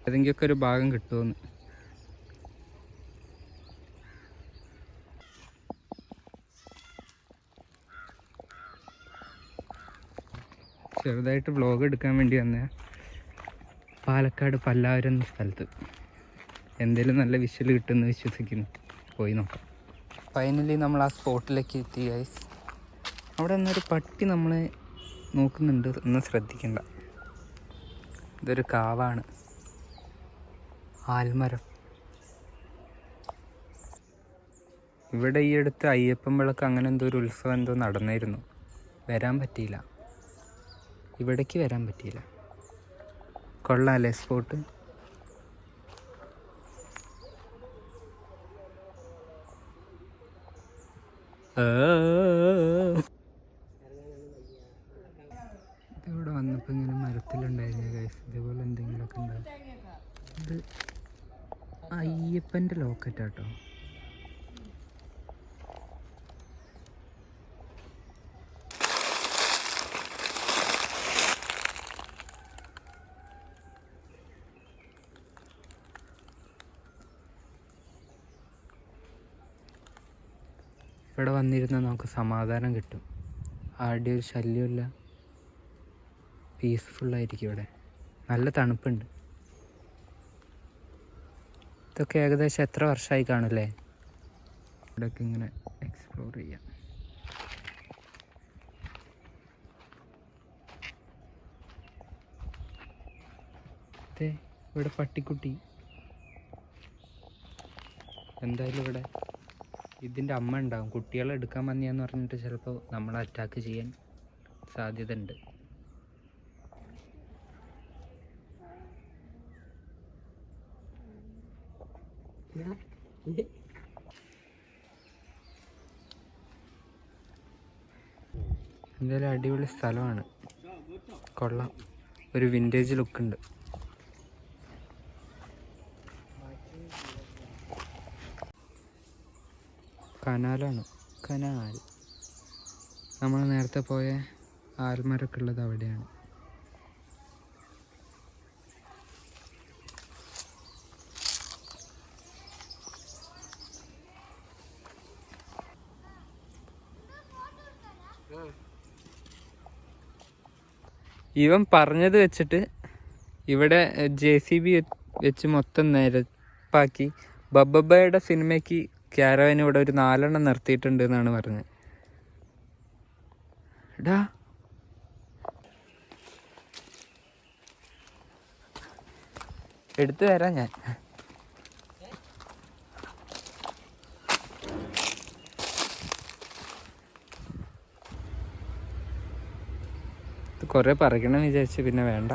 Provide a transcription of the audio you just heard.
ഏതെങ്കിലുമൊക്കെ ഒരു ഭാഗം കിട്ടുമെന്ന്. ചെറുതായിട്ട് വ്ളോഗ് എടുക്കാൻ വേണ്ടി വന്ന പാലക്കാട് പല്ലാവരം എന്ന സ്ഥലത്ത് എന്തെങ്കിലും നല്ല വിഷ്വൽ കിട്ടുമെന്ന് വിശ്വസിക്കുന്നു. പോയി നോക്കാം. ഫൈനലി നമ്മൾ ആ സ്പോട്ടിലേക്ക് എത്തി ഗൈസ്. അവിടെ നിന്നൊരു പട്ടി നമ്മളെ നോക്കുന്നുണ്ട്, ഒന്നും ശ്രദ്ധിക്കണ്ട. ഇതൊരു കാവാണ്, ആൽമരം. ഇവിടെ ഈ അടുത്ത് അയ്യപ്പൻ വിളക്ക് അങ്ങനെ എന്തോ ഒരു ഉത്സവം എന്തോ നടന്നിരുന്നു. വരാൻ പറ്റിയില്ല, ഇവിടേക്ക് വരാൻ പറ്റിയില്ല. കൊള്ളാമല്ലേ സ്പോട്ട്? ഇതിവിടെ വന്നപ്പോൾ ഇങ്ങനെ മരത്തിലുണ്ടായിരുന്നു ഗൈസ്, ഇതേപോലെ എന്തെങ്കിലുമൊക്കെ ഉണ്ടാവും. ഇത് അയ്യപ്പൻ്റെ ലോക്കറ്റാട്ടോ. ഇവിടെ വന്നിരുന്നാൽ നമുക്ക് സമാധാനം കിട്ടും. ആരുടെയും ഒരു ശല്യമില്ല, പീസ്ഫുള്ളായിരിക്കും ഇവിടെ. നല്ല തണുപ്പുണ്ട്. ഇതൊക്കെ ഏകദേശം എത്ര വർഷമായി കാണുമല്ലേ? ഇവിടെയൊക്കെ ഇങ്ങനെ എക്സ്പ്ലോർ ചെയ്യാം. ഇവിടെ പട്ടിക്കുട്ടി. എന്തായാലും ഇവിടെ ഇതിൻ്റെ അമ്മ ഉണ്ടാവും. കുട്ടികളെ എടുക്കാൻ വന്നിയാന്ന് പറഞ്ഞിട്ട് ചിലപ്പോൾ നമ്മളെ അറ്റാക്ക് ചെയ്യാൻ സാധ്യത ഉണ്ട്. എന്തായാലും അടിപൊളി സ്ഥലമാണ്, കൊള്ളാം. ഒരു വിൻറ്റേജ് ലുക്കുണ്ട്. കനാലാണ്, കനാൽ. നമ്മൾ നേരത്തെ പോയ ആൽമരമൊക്കെ ഉള്ളത് അവിടെയാണ്. ഇവൻ പറഞ്ഞത് വെച്ചിട്ട് ഇവിടെ JCB വെച്ച് മൊത്തം നിരപ്പാക്കി ബബ്ബയുടെ സിനിമയ്ക്ക് ക്യാരവൻ ഇവിടെ ഒരു 4 എണ്ണം നിർത്തിയിട്ടുണ്ട് എന്നാണ് പറഞ്ഞത്. എടാ എടുത്തു തരാം ഞാൻ. ഇത് കുറേ പറിക്കണം വിചാരിച്ച് പിന്നെ വേണ്ട.